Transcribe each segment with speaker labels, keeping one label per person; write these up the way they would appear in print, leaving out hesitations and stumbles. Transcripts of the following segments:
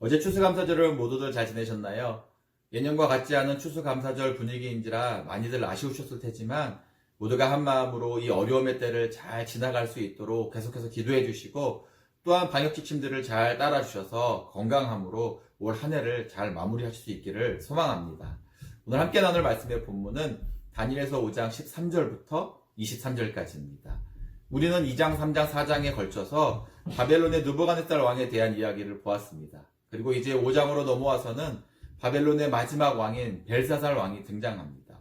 Speaker 1: 어제 추수감사절을 모두들 잘 지내셨나요? 예년과 같지 않은 추수감사절 분위기인지라 많이들 아쉬우셨을 테지만 모두가 한마음으로 이 어려움의 때를 잘 지나갈 수 있도록 계속해서 기도해 주시고 또한 방역 지침들을 잘 따라 주셔서 건강함으로 올 한 해를 잘 마무리하실 수 있기를 소망합니다. 오늘 함께 나눌 말씀의 본문은 다니엘서 5장 13절부터 23절까지입니다. 우리는 2장, 3장, 4장에 걸쳐서 바벨론의 느부갓네살 왕에 대한 이야기를 보았습니다. 그리고 이제 5장으로 넘어와서는 바벨론의 마지막 왕인 벨사살 왕이 등장합니다.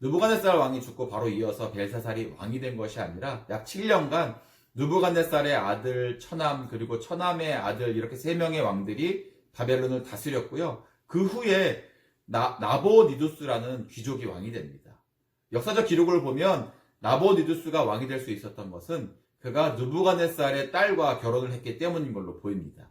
Speaker 1: 느부갓네살 왕이 죽고 바로 이어서 벨사살이 왕이 된 것이 아니라 약 7년간 느부갓네살의 아들 처남 그리고 처남의 아들 이렇게 3명의 왕들이 바벨론을 다스렸고요. 그 후에 나보니두스라는 귀족이 왕이 됩니다. 역사적 기록을 보면 나보니두스가 왕이 될 수 있었던 것은 그가 느부갓네살의 딸과 결혼을 했기 때문인 걸로 보입니다.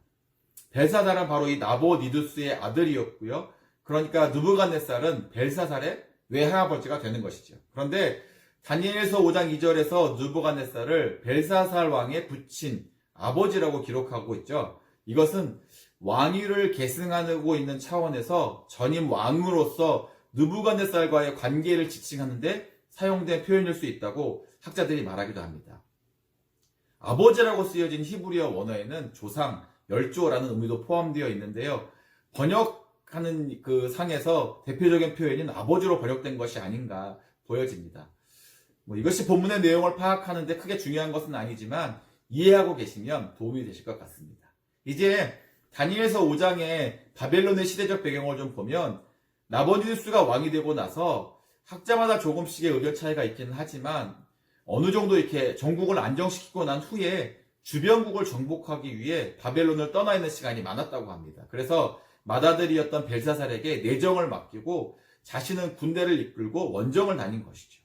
Speaker 1: 벨사살은 바로 이 나보니두스의 아들이었고요. 그러니까 느부갓네살은 벨사살의 외할아버지가 되는 것이죠. 그런데 다니엘서 5장 2절에서 느부갓네살을 벨사살 왕의 부친 아버지라고 기록하고 있죠. 이것은 왕위를 계승하고 있는 차원에서 전임 왕으로서 느부갓네살과의 관계를 지칭하는데 사용된 표현일 수 있다고 학자들이 말하기도 합니다. 아버지라고 쓰여진 히브리어 원어에는 조상, 열조라는 의미도 포함되어 있는데요. 번역하는 그 상에서 대표적인 표현인 아버지로 번역된 것이 아닌가 보여집니다. 이것이 본문의 내용을 파악하는데 크게 중요한 것은 아니지만 이해하고 계시면 도움이 되실 것 같습니다. 이제 다니엘서 5장의 바벨론의 시대적 배경을 좀 보면 나보니두스가 왕이 되고 나서 학자마다 조금씩의 의견 차이가 있기는 하지만 어느 정도 이렇게 전국을 안정시키고 난 후에 주변국을 정복하기 위해 바벨론을 떠나 있는 시간이 많았다고 합니다. 그래서 맏아들이었던 벨사살에게 내정을 맡기고 자신은 군대를 이끌고 원정을 다닌 것이죠.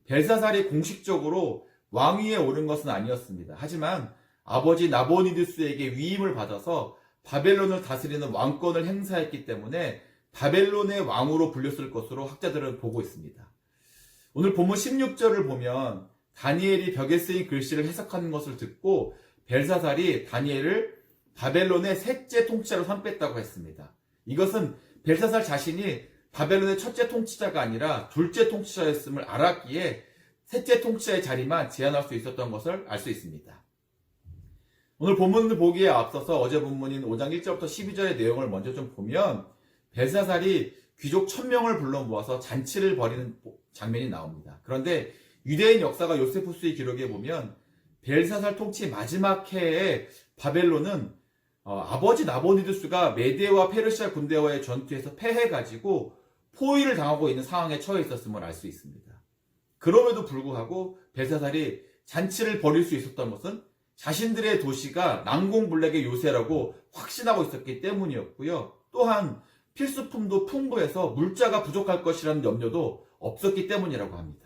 Speaker 1: 벨사살이 공식적으로 왕위에 오른 것은 아니었습니다. 하지만 아버지 나보니두스에게 위임을 받아서 바벨론을 다스리는 왕권을 행사했기 때문에 바벨론의 왕으로 불렸을 것으로 학자들은 보고 있습니다. 오늘 본문 16절을 보면 다니엘이 벽에 쓰인 글씨를 해석하는 것을 듣고 벨사살이 다니엘을 바벨론의 셋째 통치자로 삼겠다고 했습니다. 이것은 벨사살 자신이 바벨론의 첫째 통치자가 아니라 둘째 통치자였음을 알았기에 셋째 통치자의 자리만 제한할 수 있었던 것을 알 수 있습니다. 오늘 본문을 보기에 앞서서 어제 본문인 5장 1절부터 12절의 내용을 먼저 좀 보면 벨사살이 귀족 1000명을 불러 모아서 잔치를 벌이는 장면이 나옵니다. 그런데 유대인 역사가 요세푸스의 기록에 보면 벨사살 통치 마지막 해에 바벨론은 아버지 나보니두스가 메데와 페르시아 군대와의 전투에서 패해가지고 포위를 당하고 있는 상황에 처해 있었음을 알 수 있습니다. 그럼에도 불구하고 벨사살이 잔치를 벌일 수 있었던 것은 자신들의 도시가 난공불락의 요새라고 확신하고 있었기 때문이었고요. 또한 필수품도 풍부해서 물자가 부족할 것이라는 염려도 없었기 때문이라고 합니다.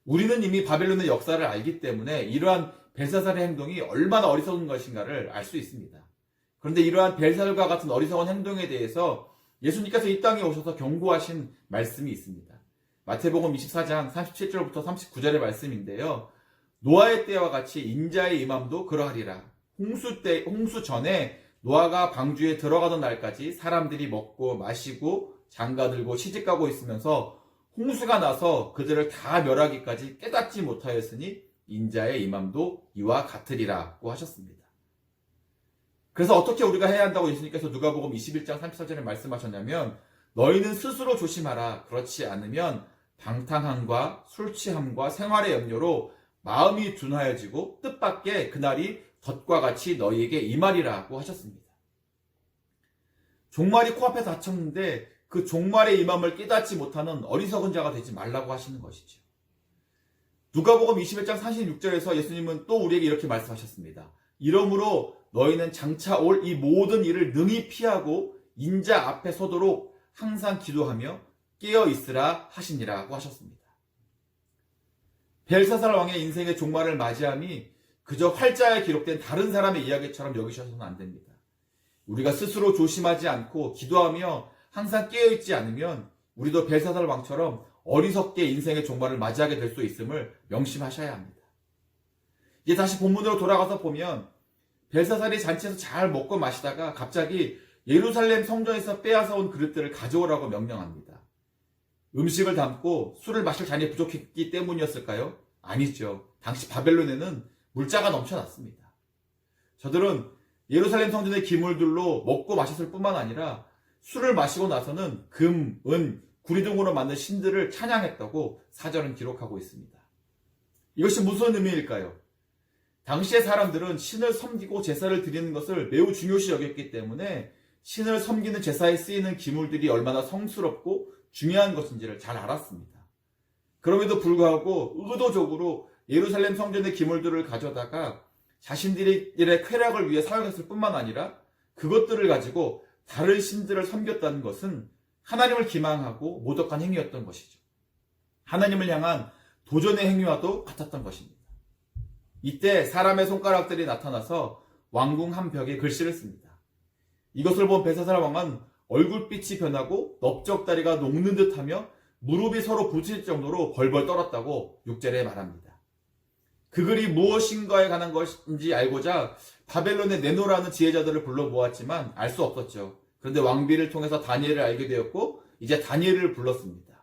Speaker 1: 우리는 이미 바벨론의 역사를 알기 때문에 이러한 벨사살의 행동이 얼마나 어리석은 것인가를 알 수 있습니다. 그런데 이러한 벨사살과 같은 어리석은 행동에 대해서 예수님께서 이 땅에 오셔서 경고하신 말씀이 있습니다. 마태복음 24장 37절부터 39절의 말씀인데요. 노아의 때와 같이 인자의 임함도 그러하리라. 홍수 전에 노아가 방주에 들어가던 날까지 사람들이 먹고 마시고 장가들고 시집가고 있으면서 홍수가 나서 그들을 다 멸하기까지 깨닫지 못하였으니 인자의 임함도 이와 같으리라고 하셨습니다. 그래서 어떻게 우리가 해야 한다고 예수님께서 누가복음 21장 34절에 말씀하셨냐면 너희는 스스로 조심하라. 그렇지 않으면 방탕함과 술취함과 생활의 염려로 마음이 둔하여지고 뜻밖의 그날이 덫과 같이 너희에게 임하리라고 하셨습니다. 종말이 코앞에 닥쳤는데 그 종말의 임함을 깨닫지 못하는 어리석은 자가 되지 말라고 하시는 것이죠. 누가복음 21장 46절에서 예수님은 또 우리에게 이렇게 말씀하셨습니다. 이러므로 너희는 장차 올 이 모든 일을 능히 피하고 인자 앞에 서도록 항상 기도하며 깨어 있으라 하시니라고 하셨습니다. 벨사살 왕의 인생의 종말을 맞이함이 그저 활자에 기록된 다른 사람의 이야기처럼 여기셔서는 안 됩니다. 우리가 스스로 조심하지 않고 기도하며 항상 깨어있지 않으면 우리도 벨사살 왕처럼 어리석게 인생의 종말을 맞이하게 될 수 있음을 명심하셔야 합니다. 이제 다시 본문으로 돌아가서 보면 벨사살이 잔치에서 잘 먹고 마시다가 갑자기 예루살렘 성전에서 빼앗아 온 그릇들을 가져오라고 명령합니다. 음식을 담고 술을 마실 잔이 부족했기 때문이었을까요? 아니죠. 당시 바벨론에는 물자가 넘쳐났습니다. 저들은 예루살렘 성전의 기물들로 먹고 마셨을 뿐만 아니라 술을 마시고 나서는 금, 은, 구리 등으로 만든 신들을 찬양했다고 사절은 기록하고 있습니다. 이것이 무슨 의미일까요? 당시의 사람들은 신을 섬기고 제사를 드리는 것을 매우 중요시 여겼기 때문에 신을 섬기는 제사에 쓰이는 기물들이 얼마나 성스럽고 중요한 것인지를 잘 알았습니다. 그럼에도 불구하고 의도적으로 예루살렘 성전의 기물들을 가져다가 자신들의 쾌락을 위해 사용했을 뿐만 아니라 그것들을 가지고 다른 신들을 섬겼다는 것은 하나님을 기망하고 모독한 행위였던 것이죠. 하나님을 향한 도전의 행위와도 같았던 것입니다. 이때 사람의 손가락들이 나타나서 왕궁 한 벽에 글씨를 씁니다. 이것을 본 벨사살 왕은 얼굴빛이 변하고 넓적다리가 녹는 듯하며 무릎이 서로 부딪힐 정도로 벌벌 떨었다고 6절에 말합니다. 그 글이 무엇인가에 관한 것인지 알고자 바벨론에 내노라는 지혜자들을 불러 모았지만 알 수 없었죠. 그런데 왕비를 통해서 다니엘을 알게 되었고 이제 다니엘을 불렀습니다.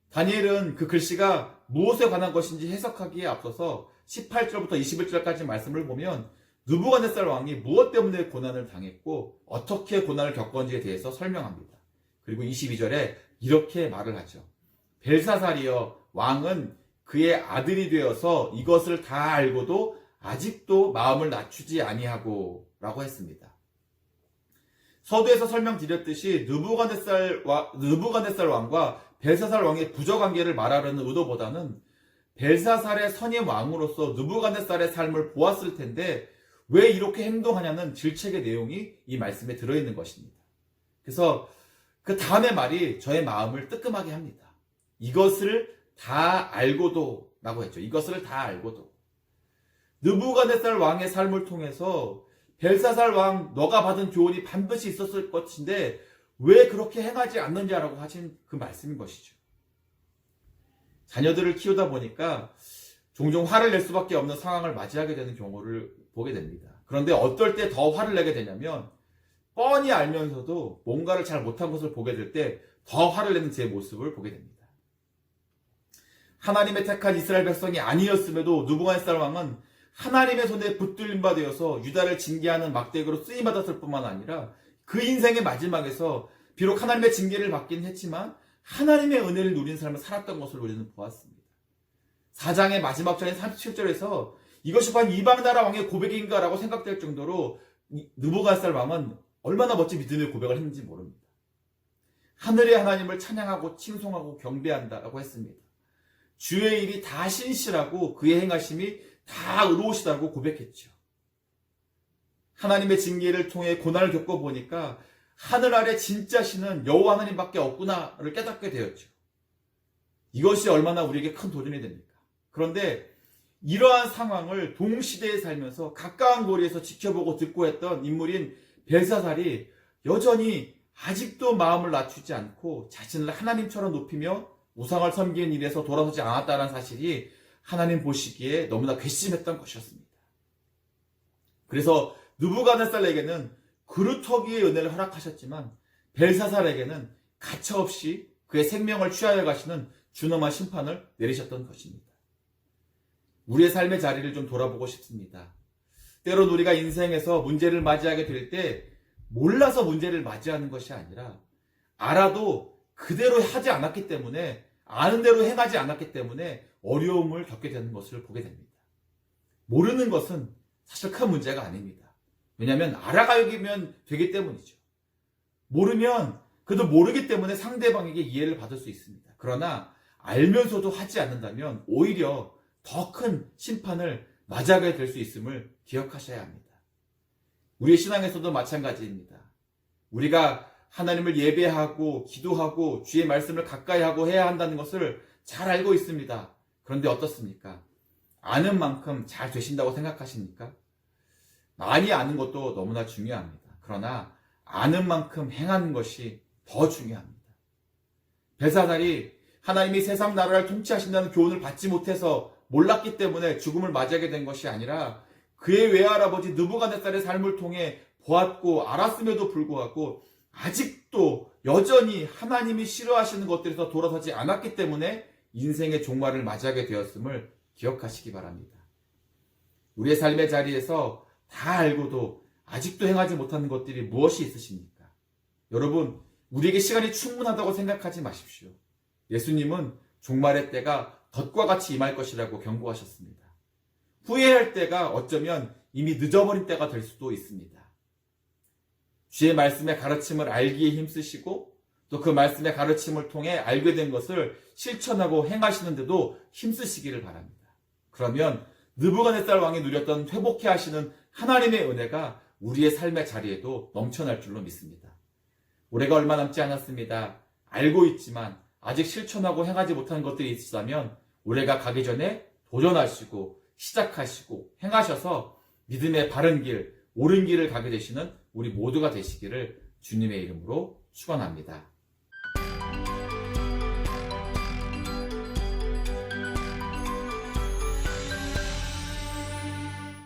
Speaker 1: 다니엘은 그 글씨가 무엇에 관한 것인지 해석하기에 앞서서 18절부터 21절까지 말씀을 보면 느부갓네살 왕이 무엇 때문에 고난을 당했고 어떻게 고난을 겪었는지에 대해서 설명합니다. 그리고 22절에 이렇게 말을 하죠. 벨사살이여 왕은 그의 아들이 되어서 이것을 다 알고도 아직도 마음을 낮추지 아니하고 라고 했습니다. 서두에서 설명드렸듯이 느부갓네살 왕과 벨사살 왕의 부적관계를 말하려는 의도보다는 벨사살의 선임 왕으로서 느부갓네살의 삶을 보았을 텐데 왜 이렇게 행동하냐는 질책의 내용이 이 말씀에 들어있는 것입니다. 그래서 그 다음의 말이 저의 마음을 뜨끔하게 합니다. 이것을 다 알고도 라고 했죠. 이것을 다 알고도. 느부갓네살 왕의 삶을 통해서 벨사살 왕 너가 받은 교훈이 반드시 있었을 것인데 왜 그렇게 행하지 않느냐라고 하신 그 말씀인 것이죠. 자녀들을 키우다 보니까 종종 화를 낼 수밖에 없는 상황을 맞이하게 되는 경우를 보게 됩니다. 그런데 어떨 때 더 화를 내게 되냐면 뻔히 알면서도 뭔가를 잘 못한 것을 보게 될 때 더 화를 내는 제 모습을 보게 됩니다. 하나님의 택한 이스라엘 백성이 아니었음에도 느부갓네살 왕은 하나님의 손에 붙들림 바 되어서 유다를 징계하는 막대기로 쓰임받았을 뿐만 아니라 그 인생의 마지막에서 비록 하나님의 징계를 받긴 했지만 하나님의 은혜를 누린 삶을 살았던 것을 우리는 보았습니다. 4장의 마지막 절인 37절에서 이것이 과연 이방 나라 왕의 고백인가 라고 생각될 정도로 느부갓네살 왕은 얼마나 멋진 믿음의 고백을 했는지 모릅니다. 하늘의 하나님을 찬양하고 칭송하고 경배한다라고 했습니다. 주의 일이 다 신실하고 그의 행하심이 다 의로우시다고 고백했죠. 하나님의 징계를 통해 고난을 겪어보니까 하늘 아래 진짜 신은 여호와 하나님밖에 없구나를 깨닫게 되었죠. 이것이 얼마나 우리에게 큰 도전이 됩니까? 그런데 이러한 상황을 동시대에 살면서 가까운 거리에서 지켜보고 듣고 했던 인물인 벨사살이 여전히 아직도 마음을 낮추지 않고 자신을 하나님처럼 높이며 우상을 섬기는 일에서 돌아서지 않았다는 사실이 하나님 보시기에 너무나 괘씸했던 것이었습니다. 그래서 느부갓네살에게는 그루터기의 은혜를 허락하셨지만 벨사살에게는 가차없이 그의 생명을 취하여 가시는 준엄한 심판을 내리셨던 것입니다. 우리의 삶의 자리를 좀 돌아보고 싶습니다. 때론 우리가 인생에서 문제를 맞이하게 될 때 몰라서 문제를 맞이하는 것이 아니라 알아도 그대로 하지 않았기 때문에 아는 대로 행하지 않았기 때문에 어려움을 겪게 되는 것을 보게 됩니다. 모르는 것은 사실 큰 문제가 아닙니다. 왜냐하면 알아가기면 되기 때문이죠. 모르면 그래도 모르기 때문에 상대방에게 이해를 받을 수 있습니다. 그러나 알면서도 하지 않는다면 오히려 더 큰 심판을 맞이하게 될 수 있음을 기억하셔야 합니다. 우리의 신앙에서도 마찬가지입니다. 우리가 하나님을 예배하고 기도하고 주의 말씀을 가까이 하고 해야 한다는 것을 잘 알고 있습니다. 그런데 어떻습니까? 아는 만큼 잘 되신다고 생각하십니까? 많이 아는 것도 너무나 중요합니다. 그러나 아는 만큼 행하는 것이 더 중요합니다. 벨사살이 하나님이 세상 나라를 통치하신다는 교훈을 받지 못해서 몰랐기 때문에 죽음을 맞이하게 된 것이 아니라 그의 외할아버지 느부갓네살의 삶을 통해 보았고 알았음에도 불구하고 아직도 여전히 하나님이 싫어하시는 것들에서 돌아서지 않았기 때문에 인생의 종말을 맞이하게 되었음을 기억하시기 바랍니다. 우리의 삶의 자리에서 다 알고도 아직도 행하지 못하는 것들이 무엇이 있으십니까? 여러분, 우리에게 시간이 충분하다고 생각하지 마십시오. 예수님은 종말의 때가 덫과 같이 임할 것이라고 경고하셨습니다. 후회할 때가 어쩌면 이미 늦어버린 때가 될 수도 있습니다. 주의 말씀의 가르침을 알기에 힘쓰시고 또 그 말씀의 가르침을 통해 알게 된 것을 실천하고 행하시는데도 힘쓰시기를 바랍니다. 그러면 느부갓네살 왕이 누렸던 회복해 하시는 하나님의 은혜가 우리의 삶의 자리에도 넘쳐날 줄로 믿습니다. 올해가 얼마 남지 않았습니다. 알고 있지만 아직 실천하고 행하지 못한 것들이 있으시다면 올해가 가기 전에 도전하시고 시작하시고 행하셔서 믿음의 바른 길, 옳은 길을 가게 되시는 우리 모두가 되시기를 주님의 이름으로 축원합니다.